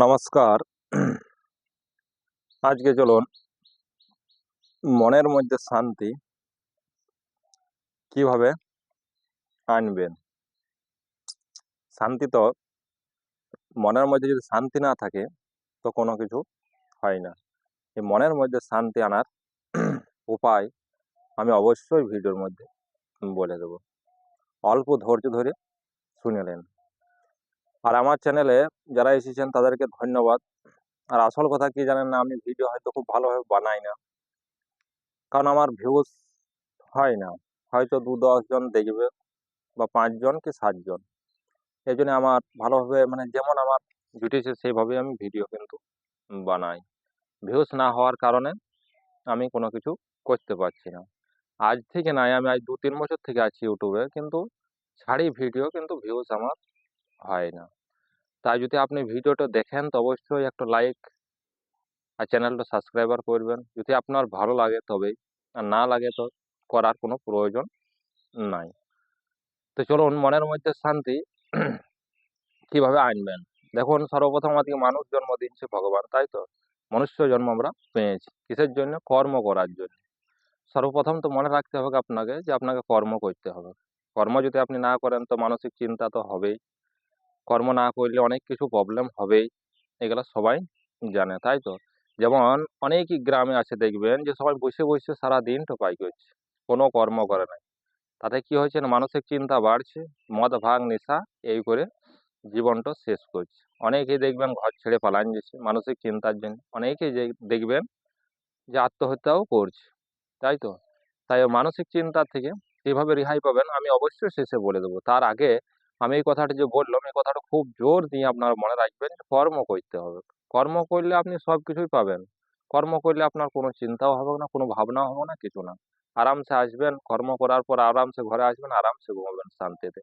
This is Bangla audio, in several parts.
নমস্কার। আজকে চলুন মনের মধ্যে শান্তি কিভাবে আনবেন। শান্তি তো মনের মধ্যে যদি শান্তি না থাকে তো কোনো কিছু হয় না। এই মনের মধ্যে শান্তি আনার উপায় আমি অবশ্যই ভিডিওর মধ্যে বলে দেব। অল্প ধৈর্য ধরে শুনে নেন। আর আমার চ্যানেলে যারা এসেছেন তাদেরকে ধন্যবাদ। আর আসল কথা কি জানেন না, আমি ভিডিও হয়তো খুব ভালোভাবে বানাই না, কারণ আমার ভিউজ হয় না। হয়তো ২-১০ জন দেখবে বা ৫ জন কি ৭ জন। এই জন্য আমার ভালোভাবে যেমন আমার জুটেছে সেইভাবেই আমি ভিডিও কিন্তু বানাই। ভিউজ না হওয়ার কারণে আমি কোনো কিছু করতে পারছি না। আজ থেকে নয়, আমি আজ ২-৩ বছর থেকে আছি ইউটিউবে, কিন্তু ছাড়ি ভিডিও, কিন্তু ভিউজ আমার হয় না। তাই যদি আপনি ভিডিওটা দেখেন তো অবশ্যই একটা লাইক আর চ্যানেলটা সাবস্ক্রাইবার করবেন। যদি আপনার ভালো লাগে তবেই, আর না লাগে তো করার কোনো প্রয়োজন নাই। তো চলুন মনের মধ্যে শান্তি কিভাবে আনবেন। দেখুন, সর্বপ্রথম আমাদেরকে মানুষ জন্ম দিচ্ছে ভগবান, তাই তো? মনুষ্য জন্ম আমরা পেয়েছি কিসের জন্য? কর্ম করার জন্য। সর্বপ্রথম তো মনে রাখতে হবে আপনাকে যে আপনাকে কর্ম করতে হবে। কর্ম যদি আপনি না করেন তো মানসিক চিন্তা তো হবেই। কর্ম না করলে অনেক কিছু প্রবলেম হবেই, এগুলো সবাই জানে, তাই তো? যেমন অনেকই গ্রামে আছে দেখবেন যে সবাই বসে বসে সারাদিন টোপাই করছে, কোনো কর্ম করে নাই। তাতে কি হয়েছে না, মানসিক চিন্তা বাড়ছে, মদ ভাঙ নেশা এই করে জীবনটা শেষ করছে। অনেকেই দেখবেন ঘর ছেড়ে পালান যাচ্ছে মানসিক চিন্তার জন্য। অনেকেই যে দেখবেন যে আত্মহত্যাও করছে, তাই তো? তাই ওই মানসিক চিন্তা থেকে কিভাবে রেহাই পাবেন আমি অবশ্যই শেষে বলে দেবো। তার আগে আমি এই কথাটা যে বললাম, এই কথাটা খুব জোর দিয়ে আপনারা মনে রাখবেন যে কর্ম করতে হবে। কর্ম করলে আপনি সব কিছুই পাবেন। কর্ম করলে আপনার কোনো চিন্তাও হবে না, কোনো ভাবনাও হবে না, কিছু না। আরামসে আসবেন, কর্ম করার পর আরামসে ঘরে আসবেন, আরামসে ঘুমাবেন শান্তিতে।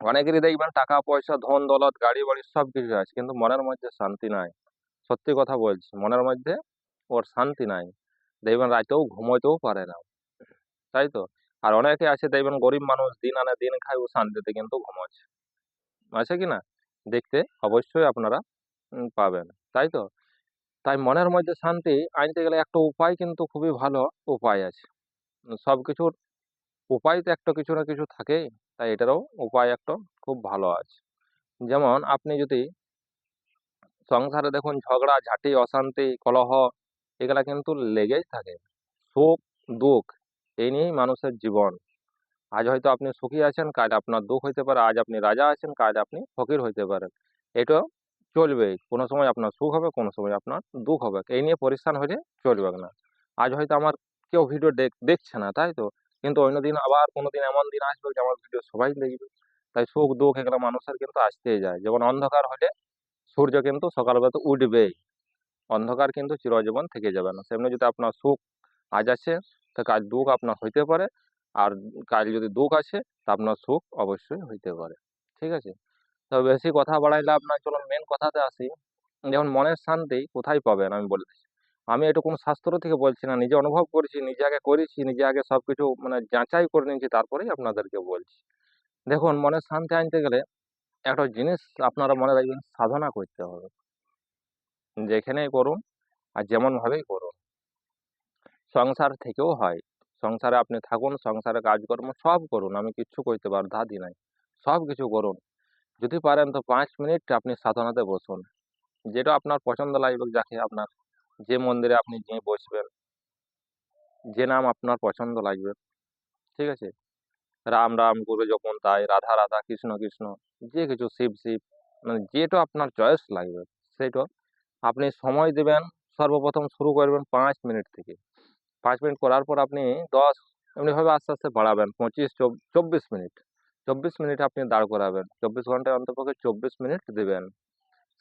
অনেকেরই দেখবেন টাকা পয়সা, ধন দৌলত, গাড়ি বাড়ি সব কিছু আছে, কিন্তু মনের মধ্যে শান্তি নাই। সত্যি কথা বলছি, মনের মধ্যে ওর শান্তি নাই। দেখবেন রাতেও ঘুমোতেও পারে না, তাই তো? আর অনেকে আছে দেখবেন গরিব মানুষ, দিন আনে দিন খায়, ও শান্তিতে কিন্তু ঘুমাচ্ছে। আছে কি না? দেখতে অবশ্যই আপনারা পাবেন, তাই তো? তাই মনের মধ্যে শান্তি আনতে গেলে একটা উপায় কিন্তু খুবই ভালো উপায় আছে। সবকিছুর উপায় তো একটা কিছু না কিছু থাকেই। তাই এটারও উপায় একটা খুব ভালো আছে। যেমন আপনি যদি সংসারে দেখুন ঝগড়া ঝাঁটি, অশান্তি, কলহ এগুলা কিন্তু লেগেই থাকে। সুখ দুঃখ এই নিয়েই মানুষের জীবন। আজ হয়তো আপনি সুখী আছেন, কাল আপনার দুঃখ হইতে পারে। আজ আপনি রাজা আছেন, কাল আপনি ফকির হইতে পারেন। এটা চলবেই। কোনো সময় আপনার সুখ হবে, কোনো সময় আপনার দুঃখ হবে। এই নিয়ে পরেশান হলে চলবে না। আজ হয়তো আমার কেউ ভিডিও দেখছে না, তাই তো? কিন্তু অন্যদিন আবার কোনোদিন এমন দিন আসবে যে আমার ভিডিও সবাই দেখবে। তাই সুখ দুঃখ এগুলো মানুষের কিন্তু আসতেই যায়। যেমন অন্ধকার হলে সূর্য কিন্তু সকালবেলা তো উঠবেই। অন্ধকার কিন্তু চিরজীবন থেকে যাবে না। সেমনি যদি আপনার সুখ আজ আছে, তো কাল দুঃখ আপনার হইতে পারে। আর কাল যদি দুঃখ আছে তা আপনার সুখ অবশ্যই হইতে পারে। ঠিক আছে? তো বেশি কথা বাড়াইলে লাভ নাই। চলুন মেন কথাতে আসি। যেমন মনের শান্তি কোথায় পাবেন আমি বলে দিচ্ছি। আমি এটা কোনো শাস্ত্র থেকে বলছি না, নিজে অনুভব করেছি, নিজে আগে করেছি, নিজে আগে সবকিছু যাচাই করে নিয়েছি, তারপরেই আপনাদেরকে বলছি। দেখুন, মনের শান্তি আনতে গেলে একটা জিনিস আপনারা মনে রাখবেন, সাধনা করতে হবে। যেখানেই করুন আর যেমন ভাবেই করুন, সংসার থেকেও হয়। সংসারে আপনি থাকুন, সংসারে কাজকর্ম সব করুন, আমি কিচ্ছু করতে বাধা দিই নাই। সব কিছু করুন। যদি পারেন তো ৫ মিনিট আপনি সাধনাতে বসুন। যেটা আপনার পছন্দ লাগবে, যাকে আপনার যে মন্দিরে আপনি গিয়ে বসবেন, যে নাম আপনার পছন্দ লাগবে, ঠিক আছে? রাম, রাম করবে যখন তাই, রাধা, রাধা, কৃষ্ণ, কৃষ্ণ, যে কিছু শিব, শিব, যেটা আপনার চয়েস লাগবে সেটা আপনি সময় দিবেন। সর্বপ্রথম শুরু করবেন ৫ মিনিট থেকে। ৫ মিনিট করার পর আপনি ১০, এমনিভাবে আস্তে, আস্তে বাড়াবেন ২৫, ২৪ মিনিট। ২৪ মিনিট আপনি দাঁড় করাবেন। ২৪ ঘন্টায় অন্ততপক্ষে ২৪ মিনিট দিবেন।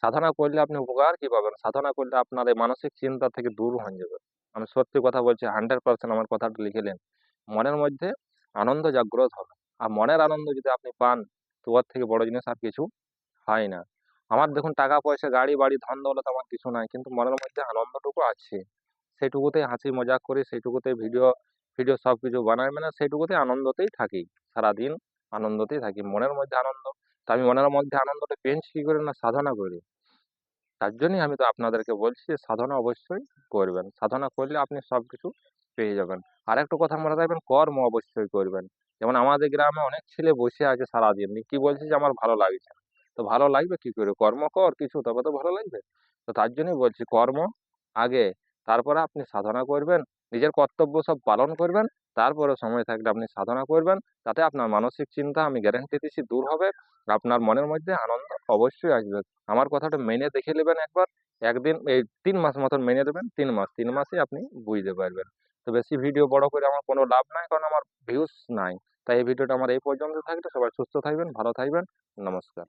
সাধনা করলে আপনি উপকার কি পাবেন? সাধনা করলে আপনার এই মানসিক চিন্তা থেকে দূর হয়ে যাবে। আমি সত্যি কথা বলছি, 100% আমার কথাটা লিখে নিন। মনের মধ্যে আনন্দ জাগ্রত হবে। আর মনের আনন্দ যদি আপনি পান, তো ওর থেকে বড় জিনিস আর কিছু হয় না। আমার দেখুন টাকা পয়সা, গাড়ি বাড়ি, ধন দৌলত আমার কিছু নাই, কিন্তু মনের মধ্যে আনন্দটুকু আছে। সেইটুকুতেই হাসি মজাক করি, সেইটুকুতেই ভিডিও ফিডিও সবকিছু বানাই, সেইটুকুতেই আনন্দতেই থাকি। সারাদিন আনন্দতেই থাকি। মনের মধ্যে আনন্দ। তো আমি মনের মধ্যে আনন্দটা পেয়েছি কি করে? না সাধনা করে। তার জন্যই আমি তো আপনাদেরকে বলছি যে সাধনা অবশ্যই করবেন। সাধনা করলে আপনি সবকিছু পেয়ে যাবেন। আরেকটা কথা মনে রাখবেন, কর্ম অবশ্যই করবেন। যেমন আমাদের গ্রামে অনেক ছেলে বসে আছে সারাদিন। কি বলছে যে আমার ভালো লাগছে না। তো ভালো লাগবে কি করে? কর্ম কর কিছু, তবে তো ভালো লাগবে। তো তার জন্যই বলছি কর্ম আগে, তারপরে আপনি সাধনা করবেন। নিজের কর্তব্য সব পালন করবেন। তারপরে সময় থাকলে আপনি সাধনা করবেন। তাতে আপনার মানসিক চিন্তা আমি গ্যারান্টি দিচ্ছি দূর হবে। আপনার মনের মধ্যে আনন্দ অবশ্যই আসবে। আমার কথাটা মেনে দেখে নেবেন একবার। একদিন এই ৩ মাস মতন মেনে নেবেন। ৩ মাস, ৩ মাসেই আপনি বুঝতে পারবেন। তো বেশি ভিডিও বড় করে আমার কোনো লাভ নাই, কারণ আমার ভিউজ নাই। তাই এই ভিডিওটা আমার এই পর্যন্ত থাকলো। সবাই সুস্থ থাকবেন, ভালো থাকবেন। নমস্কার।